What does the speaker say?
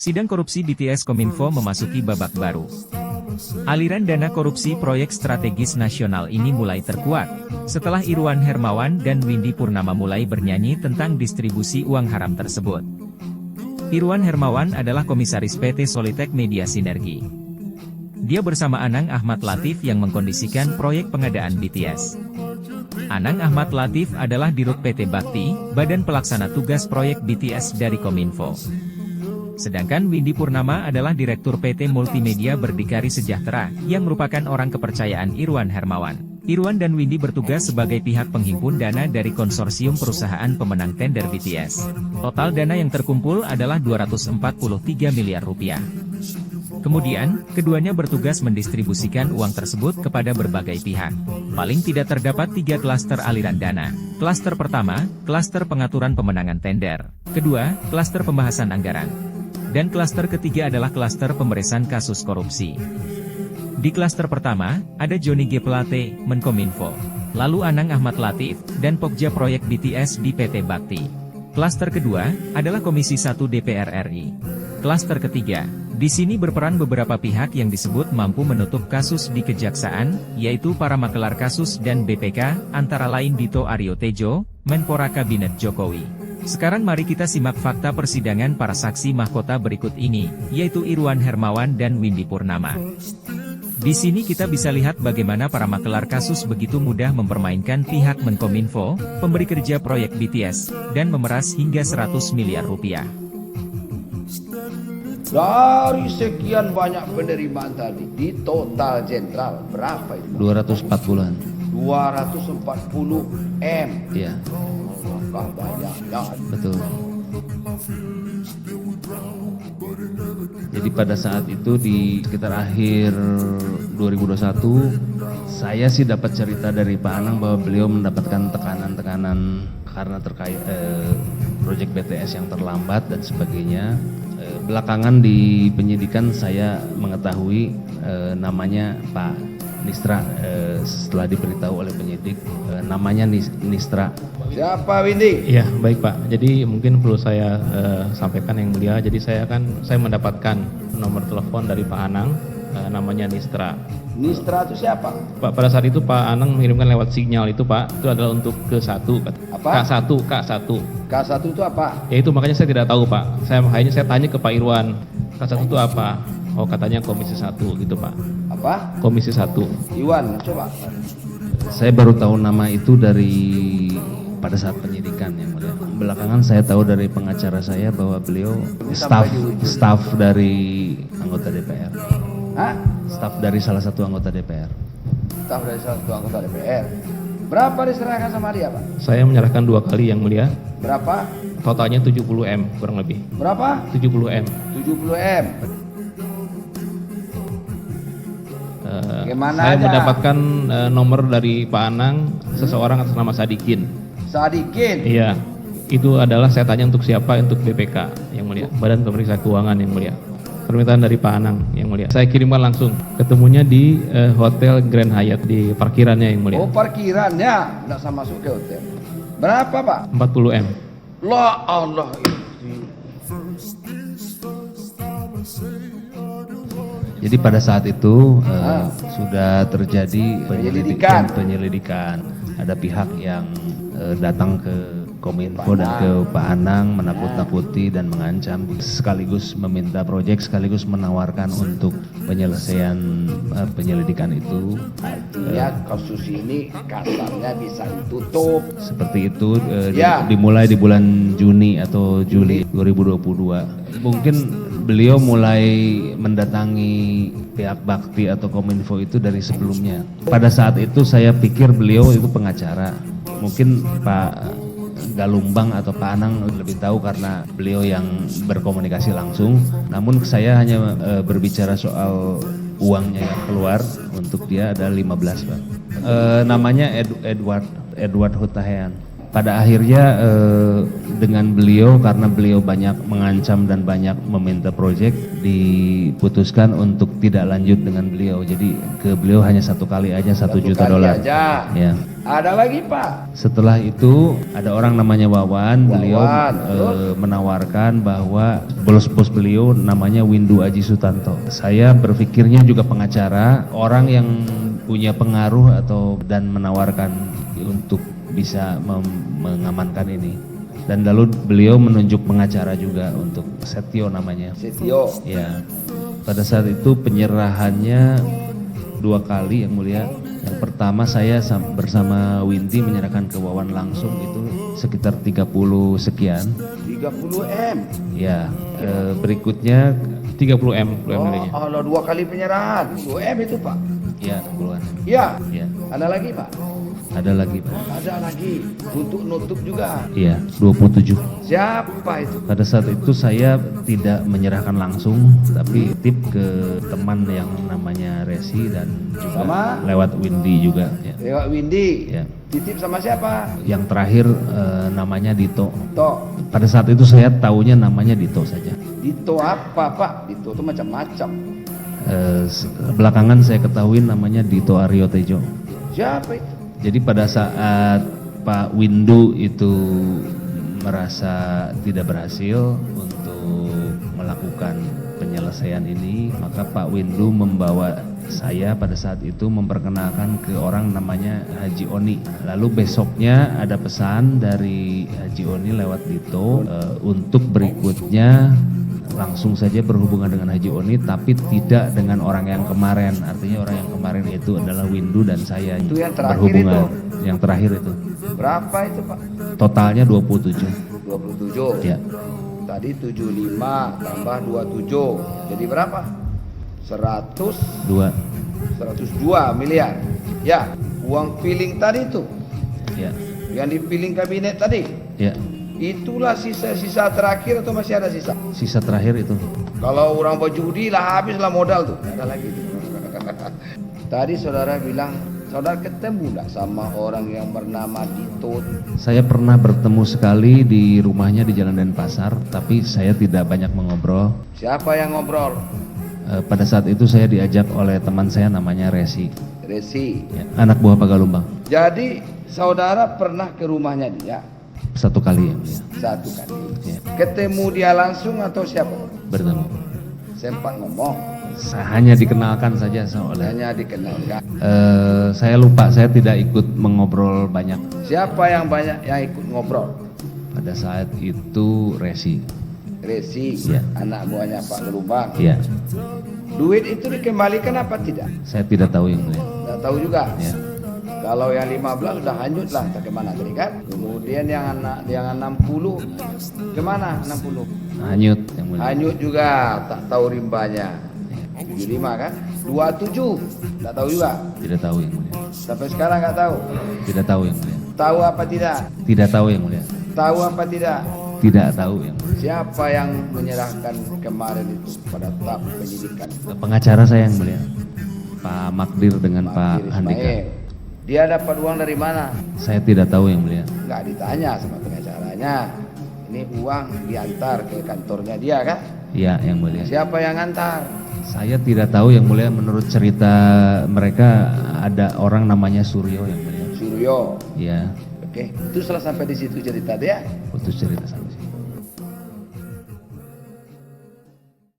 Sidang korupsi BTS Kominfo memasuki babak baru. Aliran dana korupsi proyek strategis nasional ini mulai terkuat, setelah Irwan Hermawan dan Windy Purnama mulai bernyanyi tentang distribusi uang haram tersebut. Irwan Hermawan adalah komisaris PT Solitek Media Sinergi. Dia bersama Anang Ahmad Latif yang mengkondisikan proyek pengadaan BTS. Anang Ahmad Latif adalah Dirut PT Bakti, badan pelaksana tugas proyek BTS dari Kominfo. Sedangkan Windy Purnama adalah Direktur PT Multimedia Berdikari Sejahtera, yang merupakan orang kepercayaan Irwan Hermawan. Irwan dan Windy bertugas sebagai pihak penghimpun dana dari konsorsium perusahaan pemenang tender BTS. Total dana yang terkumpul adalah 243 miliar rupiah. Kemudian, keduanya bertugas mendistribusikan uang tersebut kepada berbagai pihak. Paling tidak terdapat 3 klaster aliran dana. Klaster pertama, klaster pengaturan pemenangan tender. Kedua, klaster pembahasan anggaran. Dan klaster ketiga adalah klaster pemberesan kasus korupsi. Di klaster pertama, ada Johnny G. Plate, Menkominfo. Lalu Anang Ahmad Latif, dan Pokja proyek BTS di PT Bakti. Klaster kedua, adalah Komisi 1 DPR RI. Klaster ketiga, di sini berperan beberapa pihak yang disebut mampu menutup kasus di Kejaksaan, yaitu para makelar kasus dan BPK, antara lain Dito Aryo Tejo, Menpora Kabinet Jokowi. Sekarang mari kita simak fakta persidangan para saksi mahkota berikut ini, yaitu Irwan Hermawan dan Windy Purnama. Di sini kita bisa lihat bagaimana para makelar kasus begitu mudah mempermainkan pihak Menkominfo, pemberi kerja proyek BTS, dan memeras hingga 100 miliar rupiah. Dari sekian banyak penerimaan tadi, di total jenderal berapa itu? 240-an. 240 M. Iya. Wah, banyak ya. Betul. Jadi pada saat itu di sekitar akhir 2021, saya sih dapat cerita dari Pak Anang bahwa beliau mendapatkan tekanan-tekanan karena terkait proyek BTS yang terlambat dan sebagainya. Belakangan di penyidikan saya mengetahui namanya Pak Nistra, setelah diberitahu oleh penyidik namanya Nistra. Siapa Windy? Iya, baik Pak. Jadi mungkin perlu saya sampaikan yang mulia. Jadi saya mendapatkan nomor telepon dari Pak Anang, namanya Nistra. Nistra itu siapa? Pak, pada saat itu Pak Anang mengirimkan lewat sinyal itu Pak, itu adalah untuk K1. Apa? K1. K1 itu apa? Ya itu makanya saya tidak tahu Pak. Makanya saya tanya ke Pak Irwan, K1 itu apa? Oh katanya Komisi 1 gitu Pak. Apa? Komisi 1. Iwan, coba. Saya baru tahu nama itu dari pada saat penyidikan yang mulia. Belakangan saya tahu dari pengacara saya bahwa beliau staf dari anggota DPR. Hah? Staf dari salah satu anggota DPR. Staf dari salah satu anggota DPR. Berapa diserahkan sama dia, Pak? Saya menyerahkan 2 kali yang mulia. Berapa? Totalnya 70 M kurang lebih. Berapa? 70 M. 70 M. Bagaimana Saya aja? mendapatkan nomor dari Pak Anang, seseorang atas nama Sadikin. Sadikin. Iya, itu adalah saya tanya untuk siapa, untuk BPK yang mulia, Badan Pemeriksa Keuangan yang mulia. Permintaan dari Pak Anang yang mulia. Saya kirimkan langsung. Ketemunya di Hotel Grand Hyatt di parkirannya yang mulia. Oh, parkirannya nggak sama masuk ke hotel. Berapa, Pak? 40 M. La Allah. Jadi pada saat itu sudah terjadi penyelidikan. Ada pihak yang datang ke Kominfo dan ke Pak Anang menakut-nakuti dan mengancam, sekaligus meminta proyek, sekaligus menawarkan untuk penyelesaian penyelidikan itu. Artinya kasus ini kasarnya bisa ditutup. Seperti itu Ya. dimulai di bulan Juni atau Juli 2022. Mungkin beliau mulai mendatangi pihak Bakti atau Kominfo itu dari sebelumnya. Pada saat itu saya pikir beliau itu pengacara. Mungkin Pak Galumbang atau Pak Anang lebih tahu karena beliau yang berkomunikasi langsung. Namun saya hanya berbicara soal uangnya yang keluar untuk dia ada 15 Pak. Namanya Edward Hutahean. Pada akhirnya dengan beliau, karena beliau banyak mengancam dan banyak meminta proyek, diputuskan untuk tidak lanjut dengan beliau. Jadi ke beliau hanya satu kali aja, 1 juta kali dolar. aja. Ya. Ada lagi Pak? Setelah itu ada orang namanya Wawan, beliau terus? menawarkan bahwa bos beliau namanya Windu Aji Sutanto. Saya berpikirnya juga pengacara, orang yang punya pengaruh dan menawarkan untuk bisa mengamankan ini. Dan lalu beliau menunjuk pengacara juga untuk Setio namanya. Setio. Ya. Pada saat itu penyerahannya 2 kali yang mulia. Yang pertama saya bersama Windy menyerahkan ke Wawan langsung itu sekitar 30 sekian. 30 M. Ya. Berikutnya 30 M nilainya. Oh, Allah 2 kali penyerahan. 2 M itu Pak. ya 60-an. Ya. Ya. Ada lagi Pak? Ada lagi Pak. Ada lagi. Untuk nutup juga. Iya, 27. Siapa itu? Pada saat itu saya tidak menyerahkan langsung, tapi tip ke teman yang namanya Resi dan juga Sama? lewat Windy juga. Ya. Lewat Windy. Ya. Titip sama siapa? Yang terakhir namanya Dito. Tok. Pada saat itu saya taunya namanya Dito saja. Dito apa Pak? Dito itu macam-macam. Belakangan saya ketahui namanya Dito Aryo Tejo. Siapa itu? Jadi pada saat Pak Windu itu merasa tidak berhasil untuk melakukan penyelesaian ini, maka Pak Windu membawa saya pada saat itu memperkenalkan ke orang namanya Haji Oni. Lalu besoknya ada pesan dari Haji Oni lewat Dito untuk berikutnya langsung saja berhubungan dengan Haji Oni, tapi tidak dengan orang yang kemarin. Artinya orang yang kemarin itu adalah Windu dan saya Itu yang terakhir berhubungan. itu? Yang terakhir itu. Berapa itu Pak? Totalnya 27. 27. Ya. Tadi 75 tambah 27. Jadi berapa? 2. 102 miliar. Ya, uang piling tadi itu. Ya. Yang dipiling kabinet tadi. Ya. Itulah sisa-sisa terakhir atau masih ada sisa? Sisa terakhir itu. Kalau orang berjudi lah habislah modal tuh. Ada lagi tuh. Tadi saudara bilang, saudara ketemu enggak sama orang yang bernama Dito? Saya pernah bertemu sekali di rumahnya di Jalan Denpasar, tapi saya tidak banyak mengobrol. Siapa yang ngobrol? Pada saat itu saya diajak oleh teman saya namanya Resi, Resi. ya, anak buah Pagalumbang. Jadi saudara pernah ke rumahnya dia 1 kali ya, mulia. 1 kali. Ya, Ketemu dia langsung atau siapa? bertemu. Sempat ngomong, Saya hanya dikenalkan saja oleh. hanya dikenalkan. Saya lupa, saya tidak ikut mengobrol banyak. Siapa yang banyak yang ikut ngobrol? Pada saat itu Resi. Resi, Ya. anak buahnya Pak Gerubang. Ya, Duit itu dikembalikan apa tidak? saya tidak tahu yang mulia. Tidak tahu juga. Ya. Kalau yang 15 sudah hanyut lah, tak kemana tadi kan? Kemudian yang 60 kemana? 60 Hanyut yang mulia. hanyut juga, tak tahu rimbanya. 75 kan? 27 tak tahu juga. Tidak tahu yang mulia. Sampai sekarang nggak tahu. Tidak tahu yang mulia. Tahu apa tidak? Tidak tahu yang mulia. Tahu apa tidak? Tidak tahu yang mulia. Siapa yang menyerahkan kemarin itu pada tahap penyidikan? Pengacara saya yang mulia, Pak Magdir dengan Pak Magdir Handika. Ismail. Dia dapat uang dari mana? Saya tidak tahu yang mulia. Nggak ditanya sama pengacaranya. Ini uang diantar ke kantornya dia kan? Iya yang mulia. Siapa yang antar? Saya tidak tahu yang mulia. Menurut cerita mereka ada orang namanya Suryo yang mulia. Suryo. Iya, Oke, itu setelah sampai di situ cerita dia. putus cerita sampai situ.